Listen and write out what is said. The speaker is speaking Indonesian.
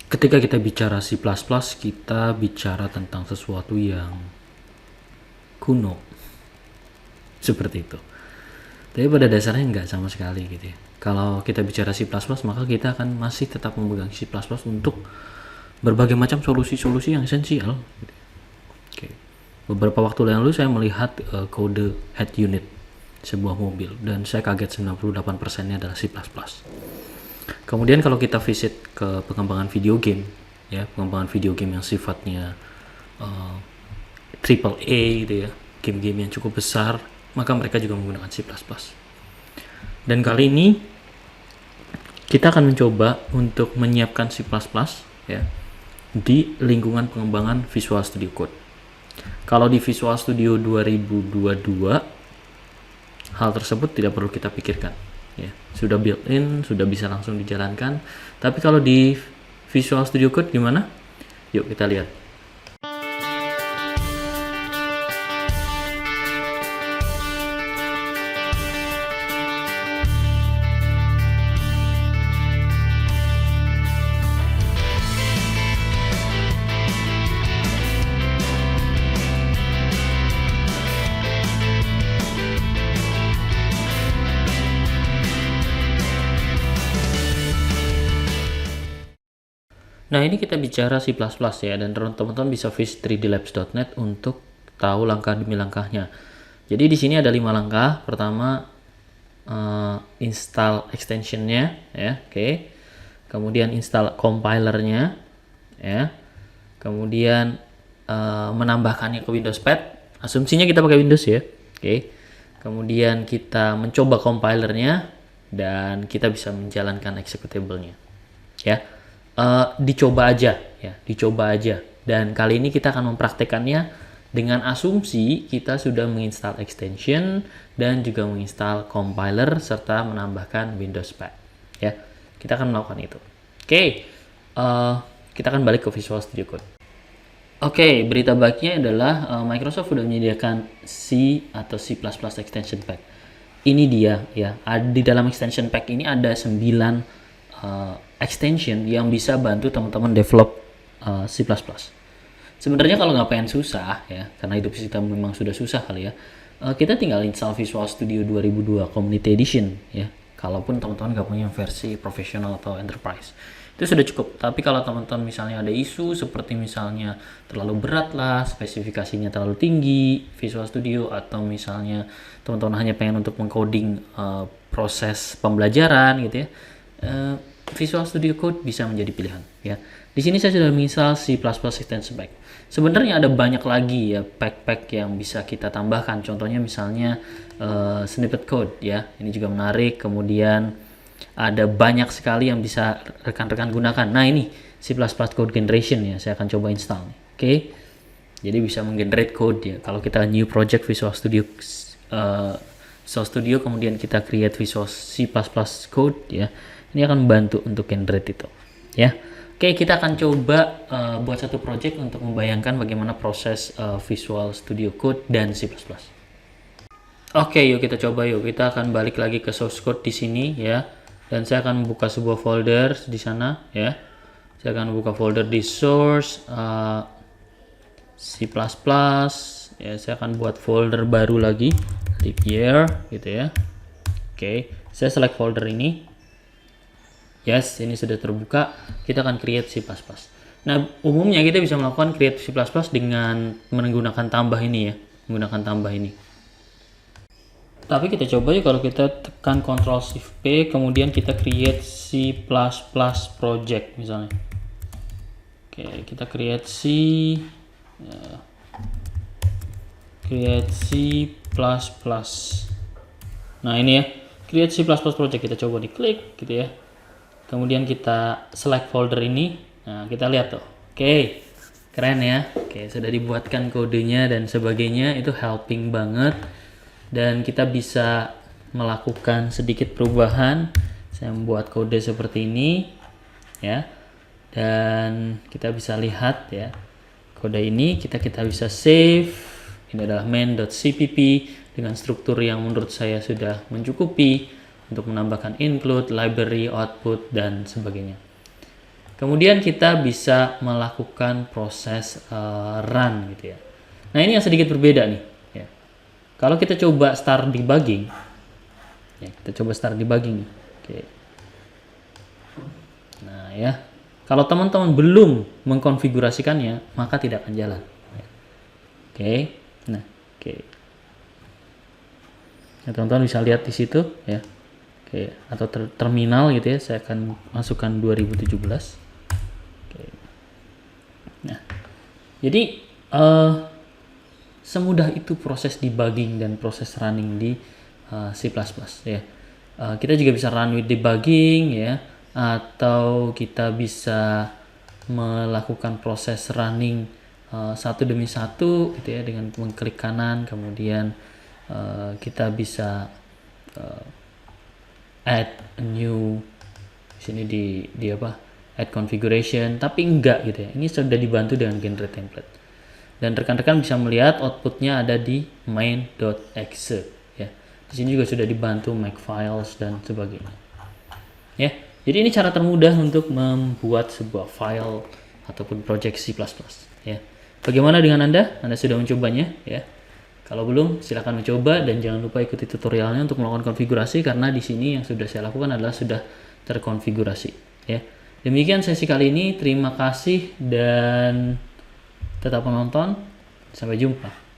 Ketika kita bicara C++, kita bicara tentang sesuatu yang kuno. Seperti itu. Tapi pada dasarnya nggak sama sekali gitu ya. Kalau kita bicara C++, maka kita akan masih tetap memegang C++ untuk berbagai macam solusi-solusi yang esensial. Oke. Beberapa waktu lalu saya melihat kode head unit sebuah mobil dan saya kaget 98%-nya adalah C++. Kemudian kalau kita visit ke pengembangan video game, ya pengembangan video game yang sifatnya triple A gitu ya, game-game yang cukup besar, maka mereka juga menggunakan C++. Dan kali ini kita akan mencoba untuk menyiapkan C++ ya di lingkungan pengembangan Visual Studio Code. Kalau di Visual Studio 2022, hal tersebut tidak perlu kita pikirkan. Ya, sudah built-in, sudah bisa langsung dijalankan. Tapi kalau di Visual Studio Code gimana? Yuk kita lihat. Nah, ini kita bicara C++ ya, dan teman-teman bisa visit 3dlabs.net untuk tahu langkah demi langkahnya. Jadi di sini ada 5 langkah. Pertama, install extensionnya ya, oke. Kemudian install compilernya ya. Kemudian menambahkannya ke Windows Pad. Asumsinya kita pakai Windows ya, oke. Kemudian kita mencoba compilernya dan kita bisa menjalankan executable-nya ya. Dicoba aja ya, dicoba aja. Dan kali ini kita akan mempraktekannya dengan asumsi kita sudah menginstal extension dan juga menginstal compiler serta menambahkan Windows Pad ya. Kita akan melakukan itu. Oke, kita akan balik ke Visual Studio Code. Oke, berita baiknya adalah Microsoft sudah menyediakan C atau C++ extension pack. Ini dia ya. Di dalam extension pack ini ada 9 extension yang bisa bantu teman-teman develop C++. Sebenarnya kalau nggak pengen susah ya, karena hidup kita memang sudah susah kali ya, kita tinggal install Visual Studio 2002 Community Edition ya. Kalaupun teman-teman nggak punya versi profesional atau enterprise, itu sudah cukup. Tapi kalau teman-teman misalnya ada isu seperti misalnya terlalu berat lah, spesifikasinya terlalu tinggi Visual Studio, atau misalnya teman-teman hanya pengen untuk mengcoding proses pembelajaran gitu ya, Visual Studio Code bisa menjadi pilihan ya. Di sini saya sudah menginstal C++ extension pack. Sebenarnya ada banyak lagi ya pack-pack yang bisa kita tambahkan. Contohnya misalnya snippet code ya. Ini juga menarik. Kemudian ada banyak sekali yang bisa rekan-rekan gunakan. Nah, ini C++ code generation ya. Saya akan coba install. Oke. Jadi bisa menggenerate code ya. Kalau kita new project Visual Studio kemudian kita create Visual C++ code ya. Ini akan membantu untuk generate itu ya. Oke, kita akan coba buat satu project untuk membayangkan bagaimana proses Visual Studio Code dan C++. Oke, yuk kita coba yuk. Kita akan balik lagi ke source code di sini ya. Dan saya akan membuka sebuah folder di sana ya. Saya akan buka folder di source C++ ya. Saya akan buat folder baru lagi di here gitu ya. Oke, saya select folder ini. Yes, ini sudah terbuka. Kita akan create C++. Nah, umumnya kita bisa melakukan create C++ dengan menggunakan tambah ini ya, menggunakan tambah ini. Tapi kita coba ya, kalau kita tekan Ctrl Shift P, kemudian kita create C++ project misalnya. Oke, kita create C++. Nah, ini ya, create C++ project. Kita coba diklik gitu ya. Kemudian kita select folder ini. Nah, kita lihat tuh. Oke, keren ya. Oke, sudah dibuatkan kodenya dan sebagainya. Itu helping banget. Dan kita bisa melakukan sedikit perubahan. Saya membuat kode seperti ini ya. Dan kita bisa lihat ya. Kode ini kita bisa save. Ini adalah main.cpp dengan struktur yang menurut saya sudah mencukupi untuk menambahkan include, library, output, dan sebagainya. Kemudian kita bisa melakukan proses run gitu ya. Nah, ini yang sedikit berbeda nih ya. Kalau kita coba start debugging ya, kita coba start debugging nih. Oke. Nah, ya. Kalau teman-teman belum mengkonfigurasikannya, maka tidak akan jalan. Oke. Nah, oke. Ya, teman-teman bisa lihat di situ ya. Oke, atau terminal gitu ya. Saya akan masukkan 2017. Oke. Nah, jadi semudah itu proses debugging dan proses running di C++ ya. Kita juga bisa run with debugging ya, atau kita bisa melakukan proses running satu demi satu gitu ya, dengan mengklik kanan, kemudian kita bisa add a new, sini di apa, add configuration, tapi enggak gitu ya. Ini sudah dibantu dengan generate template. Dan rekan-rekan bisa melihat outputnya ada di main.exe ya. Di sini juga sudah dibantu make files dan sebagainya. Ya. Jadi ini cara termudah untuk membuat sebuah file ataupun project C++ ya. Bagaimana dengan Anda? Anda sudah mencobanya ya? Kalau belum, silakan mencoba dan jangan lupa ikuti tutorialnya untuk melakukan konfigurasi, karena di sini yang sudah saya lakukan adalah sudah terkonfigurasi ya. Demikian sesi kali ini. Terima kasih dan tetap menonton. Sampai jumpa.